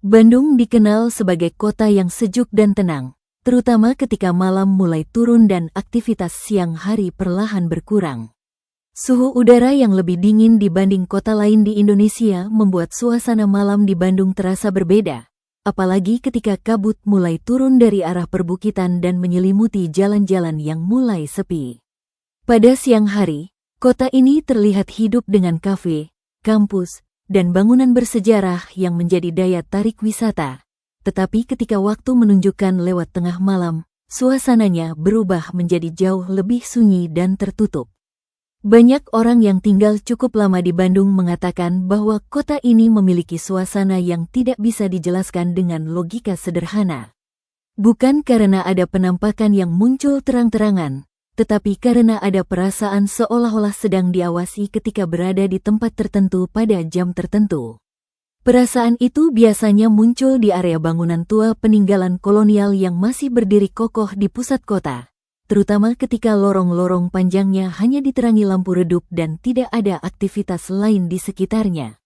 Bandung dikenal sebagai kota yang sejuk dan tenang, terutama ketika malam mulai turun dan aktivitas siang hari perlahan berkurang. Suhu udara yang lebih dingin dibanding kota lain di Indonesia membuat suasana malam di Bandung terasa berbeda, apalagi ketika kabut mulai turun dari arah perbukitan dan menyelimuti jalan-jalan yang mulai sepi. Pada siang hari, kota ini terlihat hidup dengan kafe, kampus, dan bangunan bersejarah yang menjadi daya tarik wisata. Tetapi ketika waktu menunjukkan lewat tengah malam, suasananya berubah menjadi jauh lebih sunyi dan tertutup. Banyak orang yang tinggal cukup lama di Bandung mengatakan bahwa kota ini memiliki suasana yang tidak bisa dijelaskan dengan logika sederhana. Bukan karena ada penampakan yang muncul terang-terangan, tetapi karena ada perasaan seolah-olah sedang diawasi ketika berada di tempat tertentu pada jam tertentu. Perasaan itu biasanya muncul di area bangunan tua peninggalan kolonial yang masih berdiri kokoh di pusat kota, terutama ketika lorong-lorong panjangnya hanya diterangi lampu redup dan tidak ada aktivitas lain di sekitarnya.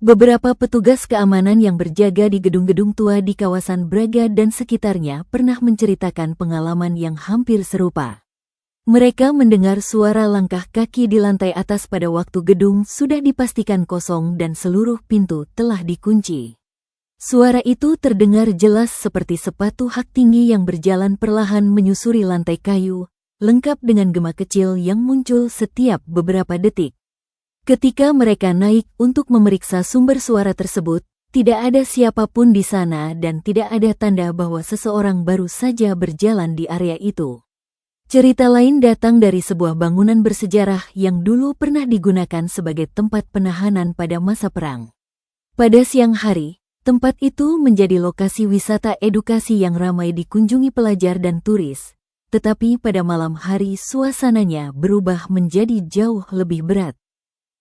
Beberapa petugas keamanan yang berjaga di gedung-gedung tua di kawasan Braga dan sekitarnya pernah menceritakan pengalaman yang hampir serupa. Mereka mendengar suara langkah kaki di lantai atas pada waktu gedung sudah dipastikan kosong dan seluruh pintu telah dikunci. Suara itu terdengar jelas seperti sepatu hak tinggi yang berjalan perlahan menyusuri lantai kayu, lengkap dengan gema kecil yang muncul setiap beberapa detik. Ketika mereka naik untuk memeriksa sumber suara tersebut, tidak ada siapapun di sana dan tidak ada tanda bahwa seseorang baru saja berjalan di area itu. Cerita lain datang dari sebuah bangunan bersejarah yang dulu pernah digunakan sebagai tempat penahanan pada masa perang. Pada siang hari, tempat itu menjadi lokasi wisata edukasi yang ramai dikunjungi pelajar dan turis, tetapi pada malam hari suasananya berubah menjadi jauh lebih berat.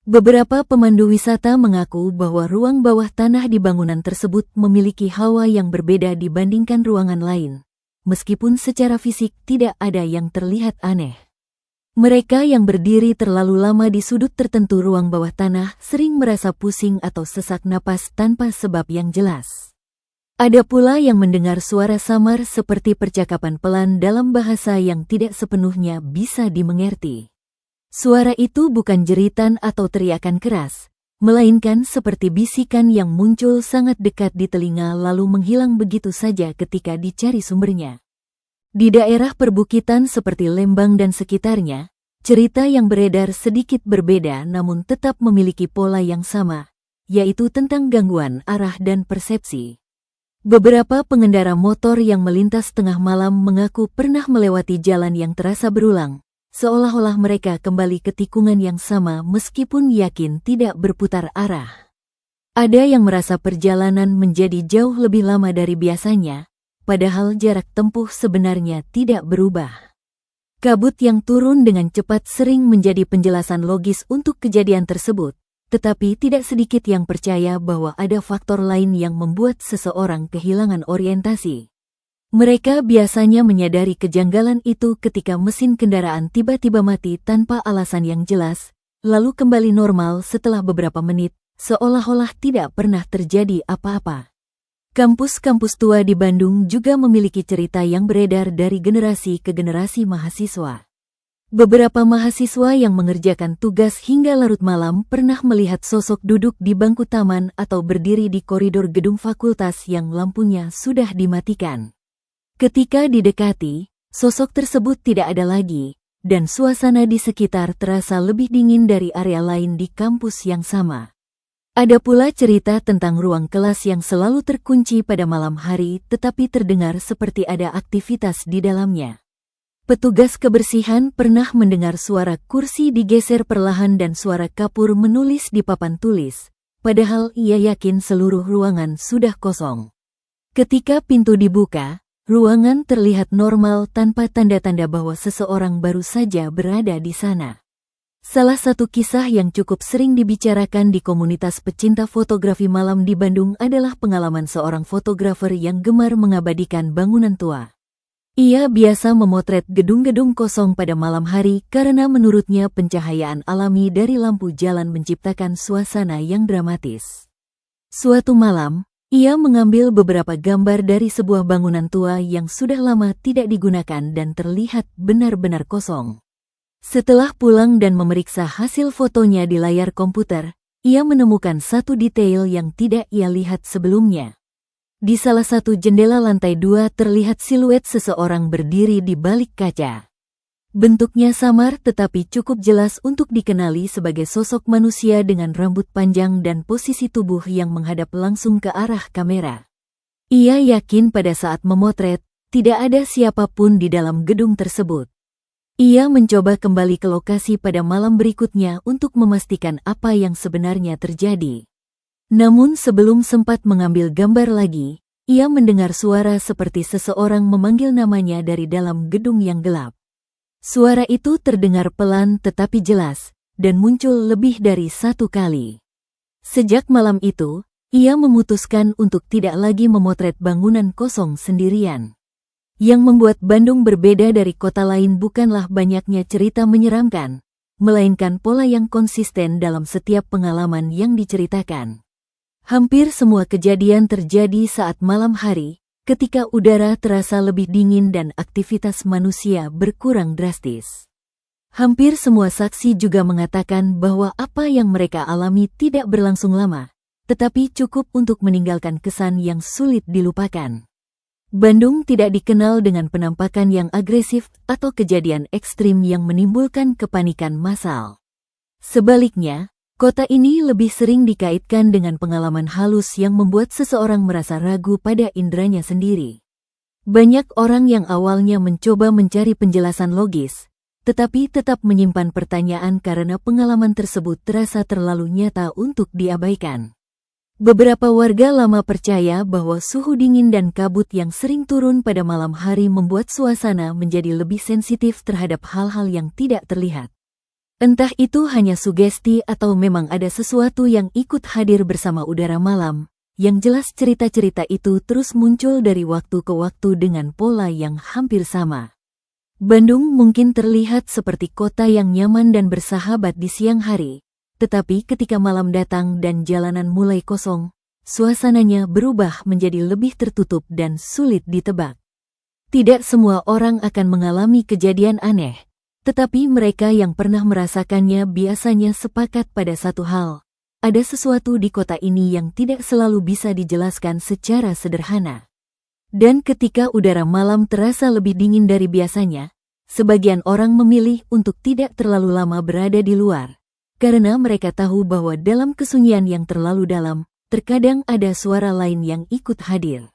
Beberapa pemandu wisata mengaku bahwa ruang bawah tanah di bangunan tersebut memiliki hawa yang berbeda dibandingkan ruangan lain. Meskipun secara fisik tidak ada yang terlihat aneh. Mereka yang berdiri terlalu lama di sudut tertentu ruang bawah tanah sering merasa pusing atau sesak napas tanpa sebab yang jelas. Ada pula yang mendengar suara samar seperti percakapan pelan dalam bahasa yang tidak sepenuhnya bisa dimengerti. Suara itu bukan jeritan atau teriakan keras, melainkan seperti bisikan yang muncul sangat dekat di telinga lalu menghilang begitu saja ketika dicari sumbernya. Di daerah perbukitan seperti Lembang dan sekitarnya, cerita yang beredar sedikit berbeda namun tetap memiliki pola yang sama, yaitu tentang gangguan arah dan persepsi. Beberapa pengendara motor yang melintas tengah malam mengaku pernah melewati jalan yang terasa berulang, seolah-olah mereka kembali ke tikungan yang sama meskipun yakin tidak berputar arah. Ada yang merasa perjalanan menjadi jauh lebih lama dari biasanya, padahal jarak tempuh sebenarnya tidak berubah. Kabut yang turun dengan cepat sering menjadi penjelasan logis untuk kejadian tersebut, tetapi tidak sedikit yang percaya bahwa ada faktor lain yang membuat seseorang kehilangan orientasi. Mereka biasanya menyadari kejanggalan itu ketika mesin kendaraan tiba-tiba mati tanpa alasan yang jelas, lalu kembali normal setelah beberapa menit, seolah-olah tidak pernah terjadi apa-apa. Kampus-kampus tua di Bandung juga memiliki cerita yang beredar dari generasi ke generasi mahasiswa. Beberapa mahasiswa yang mengerjakan tugas hingga larut malam pernah melihat sosok duduk di bangku taman atau berdiri di koridor gedung fakultas yang lampunya sudah dimatikan. Ketika didekati, sosok tersebut tidak ada lagi, dan suasana di sekitar terasa lebih dingin dari area lain di kampus yang sama. Ada pula cerita tentang ruang kelas yang selalu terkunci pada malam hari tetapi terdengar seperti ada aktivitas di dalamnya. Petugas kebersihan pernah mendengar suara kursi digeser perlahan dan suara kapur menulis di papan tulis, padahal ia yakin seluruh ruangan sudah kosong. Ketika pintu dibuka, ruangan terlihat normal tanpa tanda-tanda bahwa seseorang baru saja berada di sana. Salah satu kisah yang cukup sering dibicarakan di komunitas pecinta fotografi malam di Bandung adalah pengalaman seorang fotografer yang gemar mengabadikan bangunan tua. Ia biasa memotret gedung-gedung kosong pada malam hari karena menurutnya pencahayaan alami dari lampu jalan menciptakan suasana yang dramatis. Suatu malam, Ia mengambil beberapa gambar dari sebuah bangunan tua yang sudah lama tidak digunakan dan terlihat benar-benar kosong. Setelah pulang dan memeriksa hasil fotonya di layar komputer, ia menemukan satu detail yang tidak ia lihat sebelumnya. Di salah satu jendela lantai 2 terlihat siluet seseorang berdiri di balik kaca. Bentuknya samar tetapi cukup jelas untuk dikenali sebagai sosok manusia dengan rambut panjang dan posisi tubuh yang menghadap langsung ke arah kamera. Ia yakin pada saat memotret, tidak ada siapapun di dalam gedung tersebut. Ia mencoba kembali ke lokasi pada malam berikutnya untuk memastikan apa yang sebenarnya terjadi. Namun sebelum sempat mengambil gambar lagi, ia mendengar suara seperti seseorang memanggil namanya dari dalam gedung yang gelap. Suara itu terdengar pelan tetapi jelas, dan muncul lebih dari satu kali. Sejak malam itu, ia memutuskan untuk tidak lagi memotret bangunan kosong sendirian. Yang membuat Bandung berbeda dari kota lain bukanlah banyaknya cerita menyeramkan, melainkan pola yang konsisten dalam setiap pengalaman yang diceritakan. Hampir semua kejadian terjadi saat malam hari, ketika udara terasa lebih dingin dan aktivitas manusia berkurang drastis. Hampir semua saksi juga mengatakan bahwa apa yang mereka alami tidak berlangsung lama, tetapi cukup untuk meninggalkan kesan yang sulit dilupakan. Bandung tidak dikenal dengan penampakan yang agresif atau kejadian ekstrim yang menimbulkan kepanikan massal. Sebaliknya, kota ini lebih sering dikaitkan dengan pengalaman halus yang membuat seseorang merasa ragu pada inderanya sendiri. Banyak orang yang awalnya mencoba mencari penjelasan logis, tetapi tetap menyimpan pertanyaan karena pengalaman tersebut terasa terlalu nyata untuk diabaikan. Beberapa warga lama percaya bahwa suhu dingin dan kabut yang sering turun pada malam hari membuat suasana menjadi lebih sensitif terhadap hal-hal yang tidak terlihat. Entah itu hanya sugesti atau memang ada sesuatu yang ikut hadir bersama udara malam, yang jelas cerita-cerita itu terus muncul dari waktu ke waktu dengan pola yang hampir sama. Bandung mungkin terlihat seperti kota yang nyaman dan bersahabat di siang hari, tetapi ketika malam datang dan jalanan mulai kosong, suasananya berubah menjadi lebih tertutup dan sulit ditebak. Tidak semua orang akan mengalami kejadian aneh, tetapi mereka yang pernah merasakannya biasanya sepakat pada satu hal. Ada sesuatu di kota ini yang tidak selalu bisa dijelaskan secara sederhana. Dan ketika udara malam terasa lebih dingin dari biasanya, sebagian orang memilih untuk tidak terlalu lama berada di luar, karena mereka tahu bahwa dalam kesunyian yang terlalu dalam, terkadang ada suara lain yang ikut hadir.